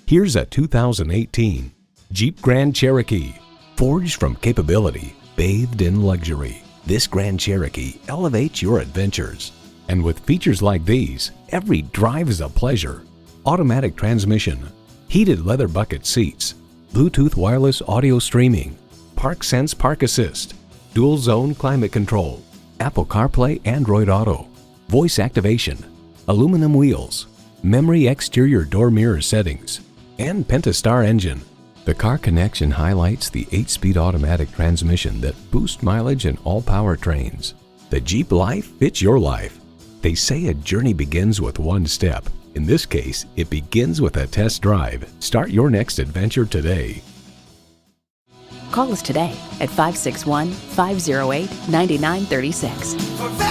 Here's a 2018 Jeep Grand Cherokee. Forged from capability, bathed in luxury, this Grand Cherokee elevates your adventures. And with features like these, every drive is a pleasure. Automatic transmission, heated leather bucket seats, Bluetooth wireless audio streaming, ParkSense Park Assist, dual zone climate control, Apple CarPlay Android Auto, voice activation, aluminum wheels, memory exterior door mirror settings, and Pentastar engine. The Car Connection highlights the 8-speed automatic transmission that boosts mileage in all powertrains. The Jeep life fits your life. They say a journey begins with one step. In this case, it begins with a test drive. Start your next adventure today. Call us today at 561-508-9936.